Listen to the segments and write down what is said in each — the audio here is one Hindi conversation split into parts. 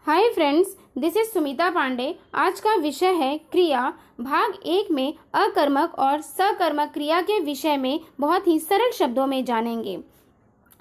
Hi friends, this is Sumita Pandey. आज का विषय है क्रिया। भाग 1 में अकर्मक और सकर्मक क्रिया के विषय में बहुत ही सरल शब्दों में जानेंगे।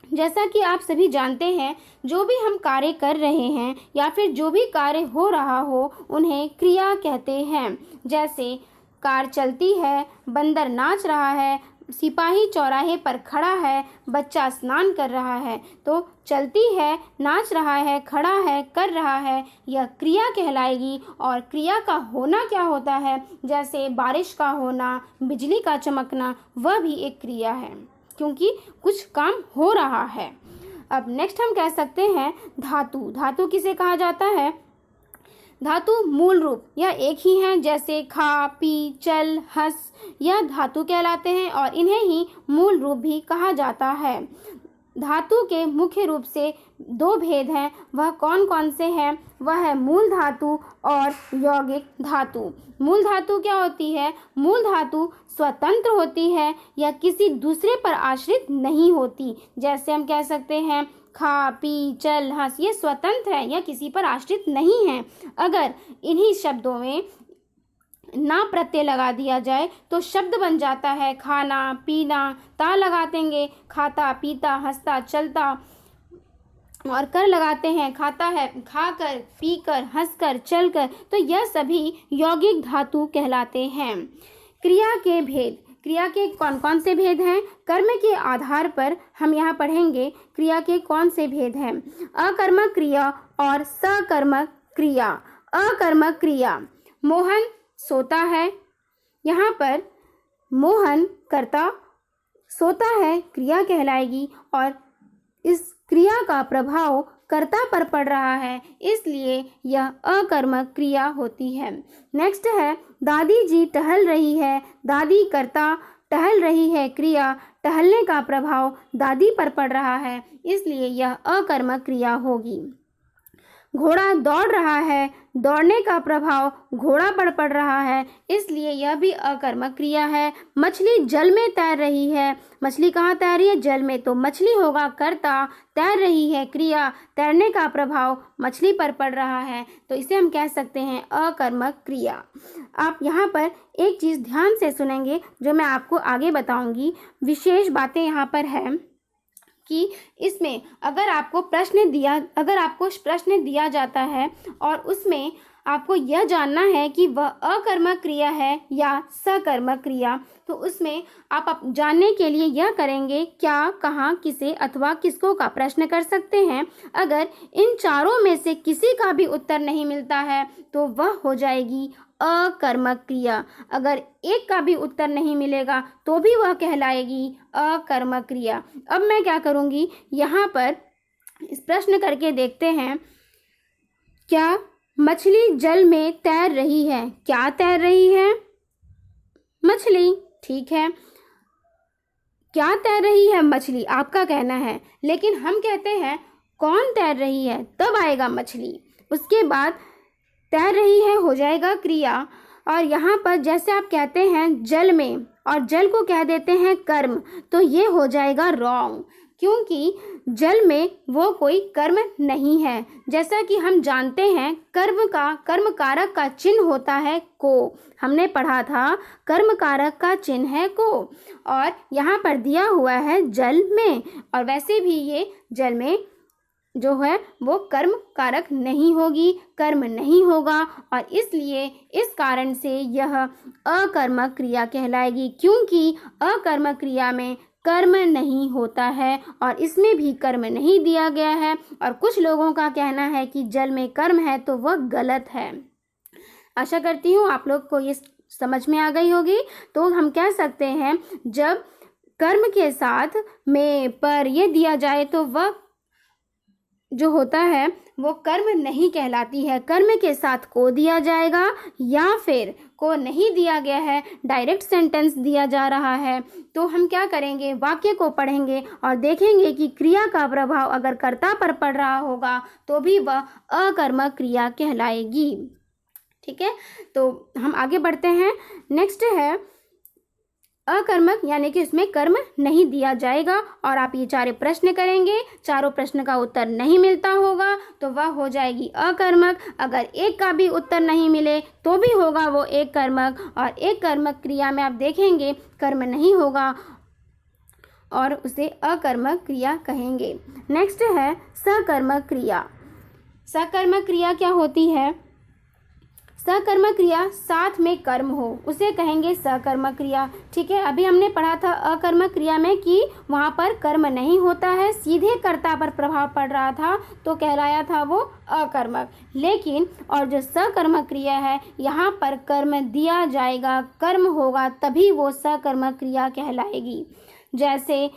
जैसा कि आप सभी जानते हैं, जो भी हम कार्य कर रहे हैं या फिर जो भी कार्य हो रहा हो उन्हें क्रिया कहते हैं। जैसे कार चलती है, बंदर नाच रहा है, सिपाही चौराहे पर खड़ा है, बच्चा स्नान कर रहा है। तो चलती है, नाच रहा है, खड़ा है, कर रहा है, यह क्रिया कहलाएगी। और क्रिया का होना क्या होता है, जैसे बारिश का होना, बिजली का चमकना, वह भी एक क्रिया है क्योंकि कुछ काम हो रहा है। अब नेक्स्ट हम कह सकते हैं धातु। धातु किसे कहा जाता है? धातु मूल रूप यह एक ही है, जैसे खा, पी, चल, हंस, यह धातु कहलाते हैं और इन्हें ही मूल रूप भी कहा जाता है। धातु के मुख्य रूप से 2 भेद हैं। वह कौन कौन से हैं? वह है मूल धातु और यौगिक धातु। मूल धातु क्या होती है? मूल धातु स्वतंत्र होती है, यह किसी दूसरे पर आश्रित नहीं होती। जैसे हम कह सकते हैं खा, पी, चल, हंस, ये स्वतंत्र है, यह किसी पर आश्रित नहीं है। अगर इन्हीं शब्दों में ना प्रत्यय लगा दिया जाए तो शब्द बन जाता है खाना, पीना। ता लगा देंगे, खाता, पीता, हंसता, चलता। और कर लगाते हैं, खाता है, खाकर, पीकर, हंसकर, चलकर। तो यह सभी यौगिक धातु कहलाते हैं। क्रिया के भेद। क्रिया के कौन कौन से भेद हैं? कर्म के आधार पर हम यहाँ पढ़ेंगे क्रिया के कौन से भेद हैं। अकर्मक क्रिया और सकर्मक क्रिया। अकर्मक क्रिया, मोहन सोता है, यहाँ पर मोहन कर्ता, सोता है क्रिया कहलाएगी और इस क्रिया का प्रभाव कर्ता पर पड़ रहा है, इसलिए यह अकर्मक क्रिया होती है। नेक्स्ट है दादी जी टहल रही है। दादी कर्ता, टहल रही है क्रिया, टहलने का प्रभाव दादी पर पड़ रहा है, इसलिए यह अकर्मक क्रिया होगी। घोड़ा दौड़ रहा है, दौड़ने का प्रभाव घोड़ा पर पड़ रहा है, इसलिए यह भी अकर्मक क्रिया है। मछली जल में तैर रही है। मछली कहाँ तैर रही है? जल में, तो मछली होगा कर्ता, तैर रही है क्रिया, तैरने का प्रभाव मछली पर पड़ रहा है, तो इसे हम कह सकते हैं अकर्मक क्रिया। आप यहाँ पर एक चीज़ ध्यान से सुनेंगे जो मैं आपको आगे बताऊँगी। विशेष बातें यहाँ पर है कि इसमें अगर आपको प्रश्न दिया जाता है और उसमें आपको यह जानना है कि वह अकर्मक क्रिया है या सकर्मक क्रिया, तो उसमें आप जानने के लिए यह करेंगे क्या, कहाँ, किसे अथवा किसको का प्रश्न कर सकते हैं। अगर इन चारों में से किसी का भी उत्तर नहीं मिलता है तो वह हो जाएगी अकर्मक क्रिया। अगर एक का भी उत्तर नहीं मिलेगा तो भी वह कहलाएगी अकर्मक क्रिया। अब मैं क्या करूँगी, यहाँ पर इस प्रश्न करके देखते हैं। क्या मछली जल में तैर रही है? क्या तैर रही है? मछली, ठीक है। क्या तैर रही है? मछली, आपका कहना है, लेकिन हम कहते हैं कौन तैर रही है, तब आएगा मछली। उसके बाद तैर रही है हो जाएगा क्रिया। और यहाँ पर जैसे आप कहते हैं जल में और जल को कह देते हैं कर्म, तो ये हो जाएगा रॉन्ग, क्योंकि जल में वो कोई कर्म नहीं है। जैसा कि हम जानते हैं कर्म कारक का चिन्ह होता है को, हमने पढ़ा था कर्म कारक का चिन्ह है को, और यहाँ पर दिया हुआ है जल में, और वैसे भी ये जल में जो है वो कर्म कारक नहीं होगी, कर्म नहीं होगा, और इसलिए इस कारण से यह अकर्मक क्रिया कहलाएगी, क्योंकि अकर्मक क्रिया में कर्म नहीं होता है और इसमें भी कर्म नहीं दिया गया है। और कुछ लोगों का कहना है कि जल में कर्म है, तो वह गलत है। आशा करती हूँ आप लोग को ये समझ में आ गई होगी। तो हम कह सकते हैं जब कर्म के साथ में पर ये दिया जाए तो वह जो होता है वो कर्म नहीं कहलाती है। कर्म के साथ को दिया जाएगा या फिर को नहीं दिया गया है, डायरेक्ट सेंटेंस दिया जा रहा है, तो हम क्या करेंगे, वाक्य को पढ़ेंगे और देखेंगे कि क्रिया का प्रभाव अगर कर्ता पर पड़ रहा होगा तो भी वह अकर्मक क्रिया कहलाएगी। ठीक है, तो हम आगे बढ़ते हैं। नेक्स्ट है अकर्मक यानी कि उसमें कर्म नहीं दिया जाएगा। और आप ये चारों प्रश्न करेंगे, चारों प्रश्न का उत्तर नहीं मिलता होगा तो वह हो जाएगी अकर्मक। अगर एक का भी उत्तर नहीं मिले तो भी होगा वो एक कर्मक। और एक कर्मक क्रिया में आप देखेंगे कर्म नहीं होगा और उसे अकर्मक क्रिया कहेंगे। नेक्स्ट है सकर्मक क्रिया। सकर्मक क्रिया क्या होती है? सकर्मक क्रिया साथ में कर्म हो उसे कहेंगे सकर्मक क्रिया। ठीक है, अभी हमने पढ़ा था अकर्मक क्रिया में कि वहाँ पर कर्म नहीं होता है, सीधे कर्ता पर प्रभाव पड़ रहा था तो कहलाया था वो अकर्मक। लेकिन और जो सकर्मक क्रिया है यहाँ पर कर्म दिया जाएगा, कर्म होगा तभी वो सकर्मक क्रिया कहलाएगी। जैसे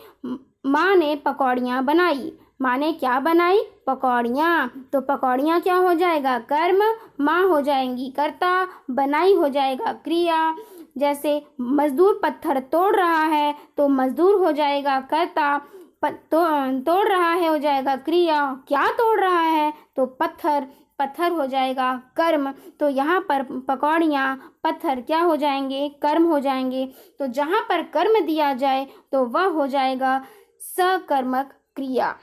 माँ ने पकौड़ियाँ बनाई, माँ ने क्या बनाई? पकौड़ियाँ। तो पकौड़ियाँ क्या हो जाएगा? कर्म, माँ हो जाएंगी कर्ता, बनाई हो जाएगा क्रिया। जैसे मजदूर पत्थर तोड़ रहा है तो मजदूर हो जाएगा कर्ता, तोड़ रहा है हो जाएगा क्रिया। क्या तोड़ रहा है? तो पत्थर, पत्थर हो जाएगा कर्म। तो यहाँ पर पकौड़ियाँ, पत्थर क्या हो जाएंगे? कर्म हो जाएंगे। तो जहाँ पर कर्म दिया जाए तो वह हो जाएगा सकर्मक क्रिया।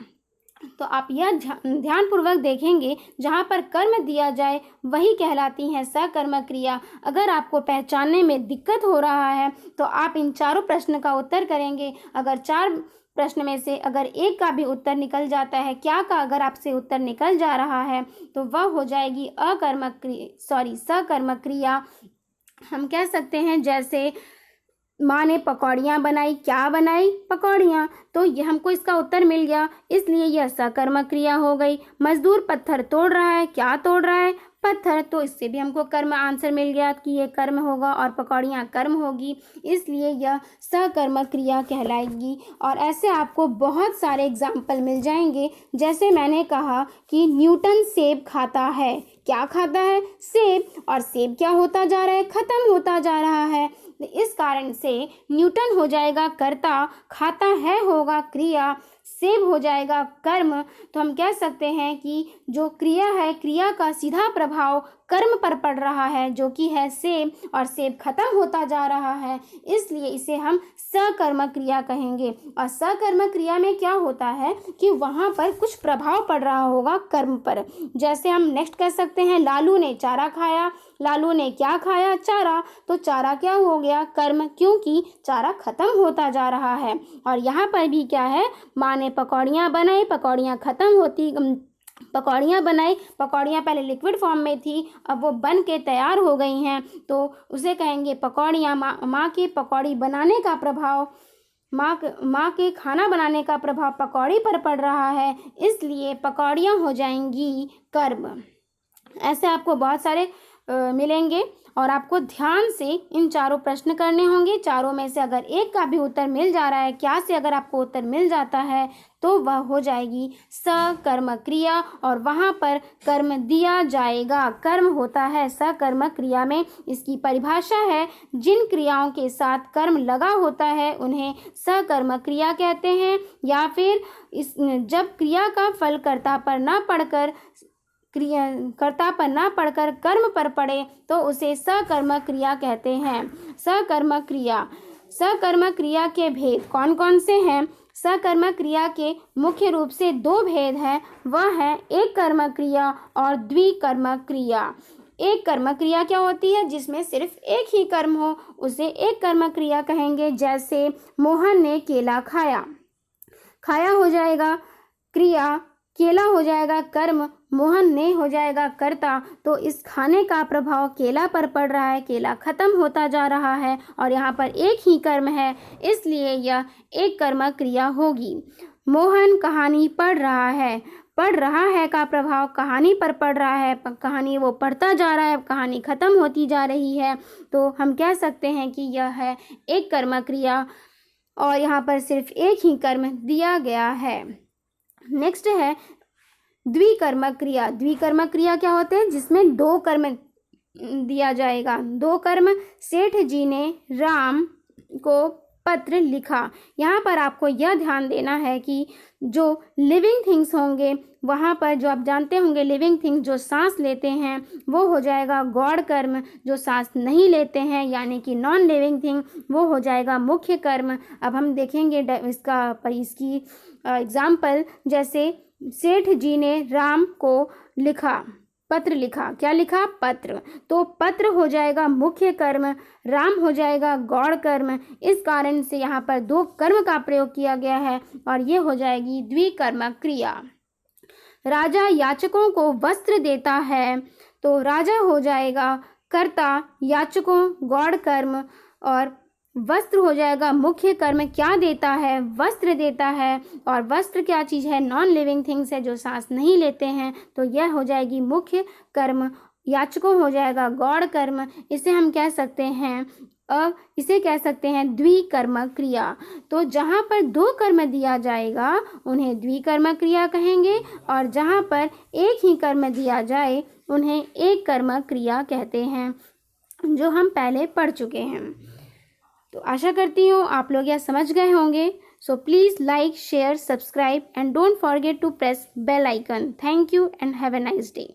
तो आप यह ध्यानपूर्वक देखेंगे, जहाँ पर कर्म दिया जाए वही कहलाती है सकर्मक क्रिया। अगर आपको पहचानने में दिक्कत हो रहा है तो आप इन चारों प्रश्न का उत्तर करेंगे। अगर चार प्रश्न में से अगर एक का भी उत्तर निकल जाता है, क्या का अगर आपसे उत्तर निकल जा रहा है तो वह हो जाएगी सकर्मक क्रिया। हम कह सकते हैं जैसे माँ ने पकौड़ियाँ बनाई, क्या बनाई? पकौड़ियाँ। तो ये हमको इसका उत्तर मिल गया, इसलिए यह सकर्मक क्रिया हो गई। मजदूर पत्थर तोड़ रहा है, क्या तोड़ रहा है? पत्थर। तो इससे भी हमको कर्म आंसर मिल गया कि ये कर्म होगा और पकौड़ियाँ कर्म होगी, इसलिए यह सकर्मक क्रिया कहलाएगी। और ऐसे आपको बहुत सारे एग्जाम्पल मिल जाएंगे। जैसे मैंने कहा कि न्यूटन सेब खाता है, क्या खाता है? सेब। और सेब क्या होता जा रहा है? खत्म होता जा रहा है। इस कारण से न्यूटन हो जाएगा कर्ता, खाता है होगा क्रिया, सेब हो जाएगा कर्म। तो हम कह सकते हैं कि जो क्रिया है, क्रिया का सीधा प्रभाव कर्म पर पड़ रहा है जो कि है सेब, और सेब खत्म होता जा रहा है, इसलिए इसे हम सकर्मक क्रिया कहेंगे। और सकर्मक क्रिया में क्या होता है कि वहाँ पर कुछ प्रभाव पड़ रहा होगा कर्म पर। जैसे हम नेक्स्ट कह सकते हैं लालू ने चारा खाया, लालू ने क्या खाया? चारा। तो चारा क्या हो गया? कर्म, क्योंकि चारा खत्म होता जा रहा है। और यहाँ पर भी क्या है? माँ ने पकौड़ियाँ बनाई, पकौड़ियाँ खत्म होती, पकौड़ियाँ बनाई, पकौड़ियाँ पहले लिक्विड फॉर्म में थी, अब वो बन के तैयार हो गई हैं, तो उसे कहेंगे पकौड़ियाँ। माँ के पकौड़ी बनाने का प्रभाव, माँ के खाना बनाने का प्रभाव पकौड़ी पर पड़ रहा है, इसलिए पकौड़ियाँ हो जाएंगी कर्म। ऐसे आपको बहुत सारे मिलेंगे और आपको ध्यान से इन चारों प्रश्न करने होंगे। चारों में से अगर एक का भी उत्तर मिल जा रहा है, क्या से अगर आपको उत्तर मिल जाता है तो वह हो जाएगी सकर्मक क्रिया और वहाँ पर कर्म दिया जाएगा। कर्म होता है सकर्मक क्रिया में। इसकी परिभाषा है, जिन क्रियाओं के साथ कर्म लगा होता है उन्हें सकर्मक क्रिया कहते हैं, या फिर जब क्रिया का फल कर्ता पर ना पढ़कर कर्म पर पड़े तो उसे सकर्मक क्रिया कहते हैं। सकर्मक क्रिया के भेद कौन कौन से हैं? सकर्मक क्रिया के मुख्य रूप से दो भेद हैं, वह है एक कर्मक क्रिया और द्विकर्मक क्रिया। एक कर्मक क्रिया क्या होती है? जिसमें सिर्फ एक ही कर्म हो, उसे एक कर्मक क्रिया कहेंगे। जैसे मोहन ने केला खाया, खाया हो जाएगा क्रिया, केला हो जाएगा कर्म, मोहन ने हो जाएगा कर्ता। तो इस खाने का प्रभाव केला पर पड़ रहा है, केला खत्म होता जा रहा है और यहाँ पर एक ही कर्म है, इसलिए यह एक कर्मक क्रिया होगी। मोहन कहानी पढ़ रहा है का प्रभाव कहानी पर पड़ रहा है, कहानी वो पढ़ता जा रहा है, कहानी खत्म होती जा रही है, तो हम कह सकते हैं कि यह है एक कर्मक क्रिया और यहाँ पर सिर्फ एक ही कर्म दिया गया है। नेक्स्ट है द्विकर्मक क्रिया। द्विकर्मक क्रिया क्या होते हैं? जिसमें दो कर्म दिया जाएगा। दो कर्म, सेठ जी ने राम को पत्र लिखा। यहाँ पर आपको यह ध्यान देना है कि जो लिविंग थिंग्स होंगे वहाँ पर जो आप जानते होंगे लिविंग थिंग्स जो सांस लेते हैं वो हो जाएगा गौड़ कर्म, जो सांस नहीं लेते हैं यानी कि नॉन लिविंग थिंग वो हो जाएगा मुख्य कर्म। अब हम देखेंगे इसकी एग्जाम्पल, जैसे सेठ जी ने राम को पत्र लिखा। क्या लिखा? पत्र। तो पत्र हो जाएगा मुख्य कर्म, राम हो जाएगा गौड़ कर्म। इस कारण से यहाँ पर 2 कर्म का प्रयोग किया गया है और ये हो जाएगी द्विकर्मक क्रिया। राजा याचकों को वस्त्र देता है, तो राजा हो जाएगा कर्ता, याचकों गौड़ कर्म, और वस्त्र हो जाएगा मुख्य कर्म। क्या देता है? वस्त्र देता है। और वस्त्र क्या चीज़ है? नॉन लिविंग थिंग्स है जो सांस नहीं लेते हैं, तो यह हो जाएगी मुख्य कर्म। याचकों हो जाएगा गौड़ कर्म। इसे हम कह सकते हैं इसे कह सकते हैं द्विकर्मक क्रिया। तो जहाँ पर 2 कर्म दिया जाएगा उन्हें द्विकर्मक क्रिया कहेंगे, और जहाँ पर एक ही कर्म दिया जाए उन्हें एक कर्मक क्रिया कहते हैं, जो हम पहले पढ़ चुके हैं। तो आशा करती हूँ आप लोग यह समझ गए होंगे। So please like, share, subscribe and don't forget to press bell icon. Thank you and have a nice day.